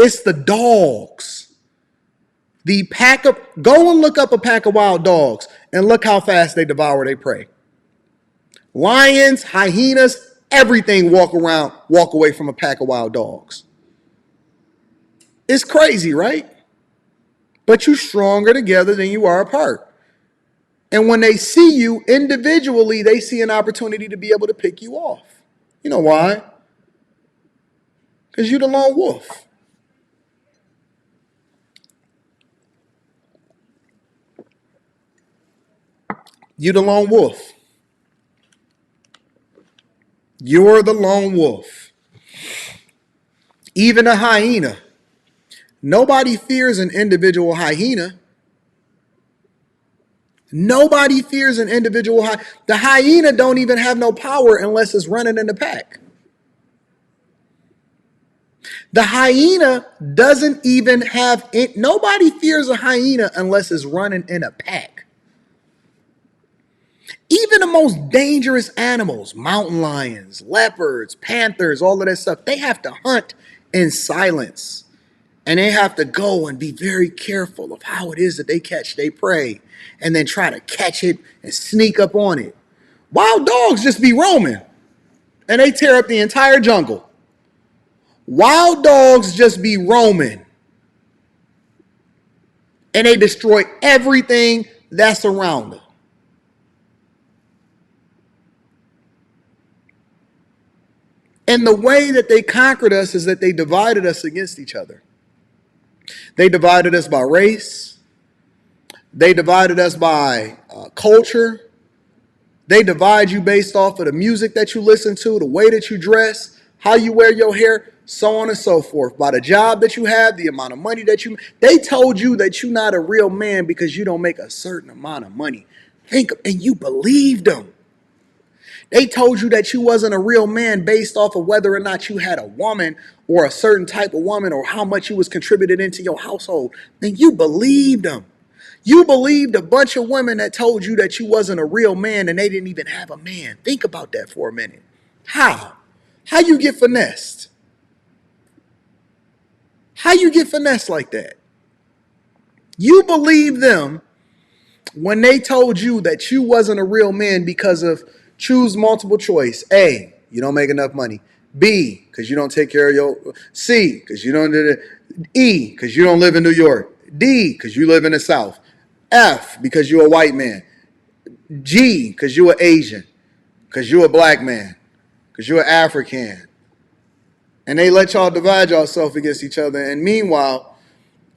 It's the dogs. Go and look up a pack of wild dogs and look how fast they devour their prey. Lions, hyenas, everything walk away from a pack of wild dogs. It's crazy, right? But you're stronger together than you are apart. And when they see you individually, they see an opportunity to be able to pick you off. You know why? Because you're the lone wolf. You're the lone wolf. You're the lone wolf. Even a hyena. Nobody fears an individual hyena. Nobody fears an individual hyena. The hyena don't even have no power unless it's running in the pack. The hyena doesn't even have it. Nobody fears a hyena unless it's running in a pack. Even the most dangerous animals, mountain lions, leopards, panthers, all of that stuff, they have to hunt in silence. And they have to go and be very careful of how it is that they catch their prey and then try to catch it and sneak up on it. Wild dogs just be roaming and they tear up the entire jungle. Wild dogs just be roaming and they destroy everything that's around them. And the way that they conquered us is that they divided us against each other. They divided us by race. They divided us by culture. They divide you based off of the music that you listen to, the way that you dress, how you wear your hair, so on and so forth. By the job that you have, the amount of money that you make. They told you that you're not a real man because you don't make a certain amount of money. And you believed them. They told you that you wasn't a real man based off of whether or not you had a woman or a certain type of woman or how much you was contributed into your household. Then you believed them. You believed a bunch of women that told you that you wasn't a real man and they didn't even have a man. Think about that for a minute. How? How you get finessed? How you get finessed like that? You believed them when they told you that you wasn't a real man because of choose multiple choice. A, you don't make enough money. B, because you don't take care of your. C, because you don't do it. E, because you don't live in New York. D, because you live in the South. F, because you're a white man. G, because you're Asian. Because you're a black man. Because you're African. And they let y'all divide yourself against each other. And meanwhile,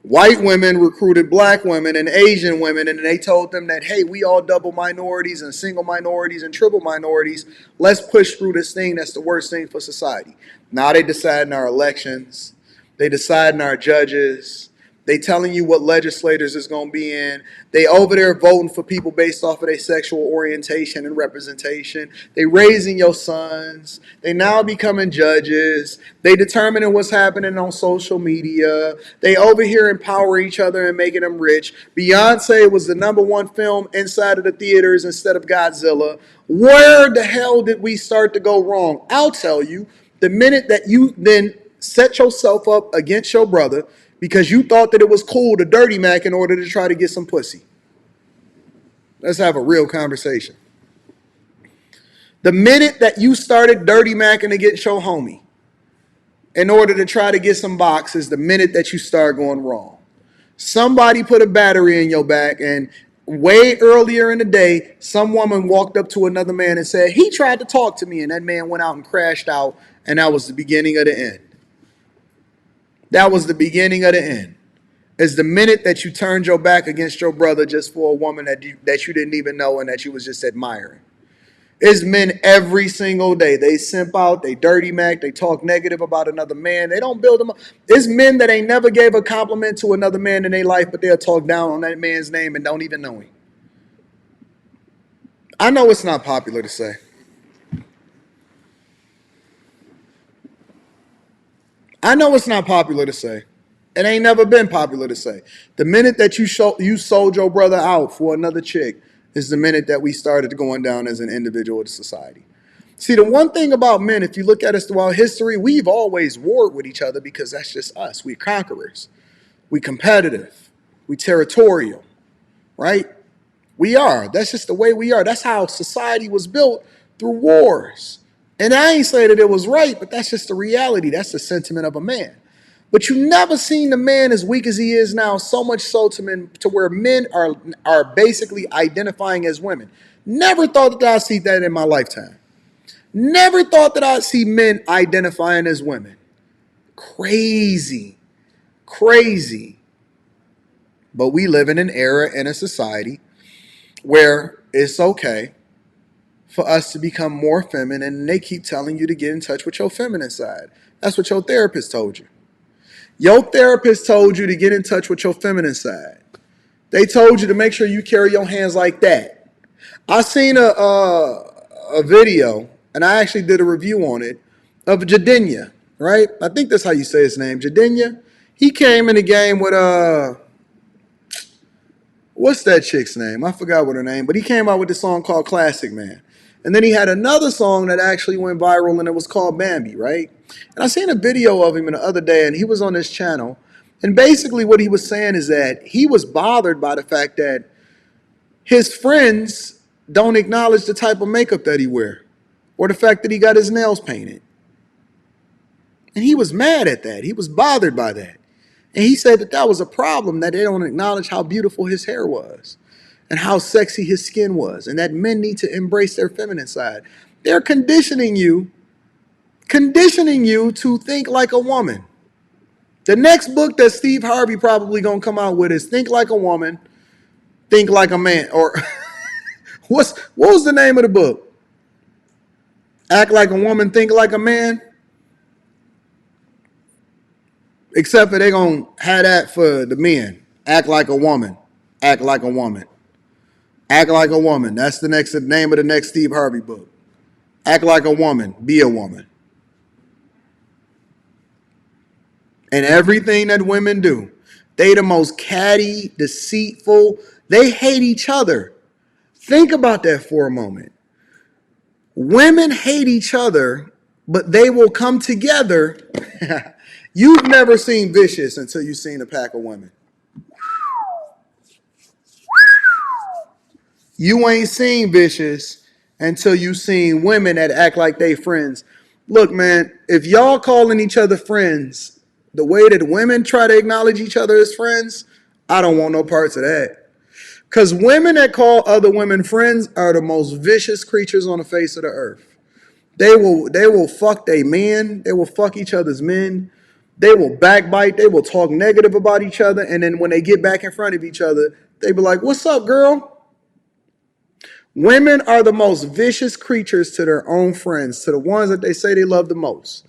white women recruited black women and Asian women, and they told them that, hey, we all double minorities and single minorities and triple minorities. Let's push through this thing that's the worst thing for society. Now they decide in our elections. They decide in our judges. They telling you what legislators is going to be in. They over there voting for people based off of their sexual orientation and representation. They raising your sons. They now becoming judges. They determining what's happening on social media. They over here empowering each other and making them rich. Beyonce was the #1 film inside of the theaters instead of Godzilla. Where the hell did we start to go wrong? I'll tell you, the minute that you then set yourself up against your brother because you thought that it was cool to dirty Mac in order to try to get some pussy. Let's have a real conversation. The minute that you started dirty Macking against your homie in order to try to get some box is the minute that you start going wrong. Somebody put a battery in your back, and way earlier in the day, some woman walked up to another man and said, he tried to talk to me, and that man went out and crashed out, and that was the beginning of the end. That was the beginning of the end. It's the minute that you turned your back against your brother just for a woman that you didn't even know and that you was just admiring. It's men every single day. They simp out, they dirty Mac, they talk negative about another man. They don't build them up. It's men that ain't never gave a compliment to another man in their life, but they'll talk down on that man's name and don't even know him. I know it's not popular to say. I know it's not popular to say. It ain't never been popular to say. The minute that you sold your brother out for another chick is the minute that we started going down as an individual to society. See, the one thing about men, if you look at us throughout history, we've always warred with each other because that's just us. We're conquerors. We competitive. We territorial, right? We are. That's just the way we are. That's how society was built, through wars. And I ain't saying that it was right, but that's just the reality. That's the sentiment of a man. But you never seen the man as weak as he is now, so much so to where men are basically identifying as women. Never thought that I'd see that in my lifetime. Never thought that I'd see men identifying as women. Crazy. Crazy. But we live in an era and a society where it's okay for us to become more feminine, and they keep telling you to get in touch with your feminine side. That's what your therapist told you. Your therapist told you to get in touch with your feminine side. They told you to make sure you carry your hands like that. I seen a video, and I actually did a review on it, of Jadinya, right? I think that's how you say his name, Jadinya. He came in the game with what's that chick's name? I forgot what her name, but he came out with this song called Classic Man. And then he had another song that actually went viral, and it was called Bambi, right? And I seen a video of him the other day, and he was on this channel. And basically what he was saying is that he was bothered by the fact that his friends don't acknowledge the type of makeup that he wear, or the fact that he got his nails painted. And he was mad at that. He was bothered by that. And he said that that was a problem, that they don't acknowledge how beautiful his hair was and how sexy his skin was, and that men need to embrace their feminine side. They're conditioning you to think like a woman. The next book that Steve Harvey probably gonna come out with is Think Like a Woman, Think Like a Man. Or what was the name of the book? Act Like a Woman, Think Like a Man? Except for they're going to have that for the men. Act like a woman. Act like a woman. Act like a woman. That's the name of the next Steve Harvey book. Act like a woman. Be a woman. And everything that women do, they the most catty, deceitful. They hate each other. Think about that for a moment. Women hate each other, but they will come together. You've never seen Vicious until you've seen a pack of women. You ain't seen Vicious until you've seen women that act like they friends. Look, man, if y'all calling each other friends the way that women try to acknowledge each other as friends, I don't want no parts of that. Because women that call other women friends are the most vicious creatures on the face of the earth. They will fuck their men. They will fuck each other's men. They will backbite. They will talk negative about each other. And then when they get back in front of each other, they be like, what's up, girl? Women are the most vicious creatures to their own friends, to the ones that they say they love the most.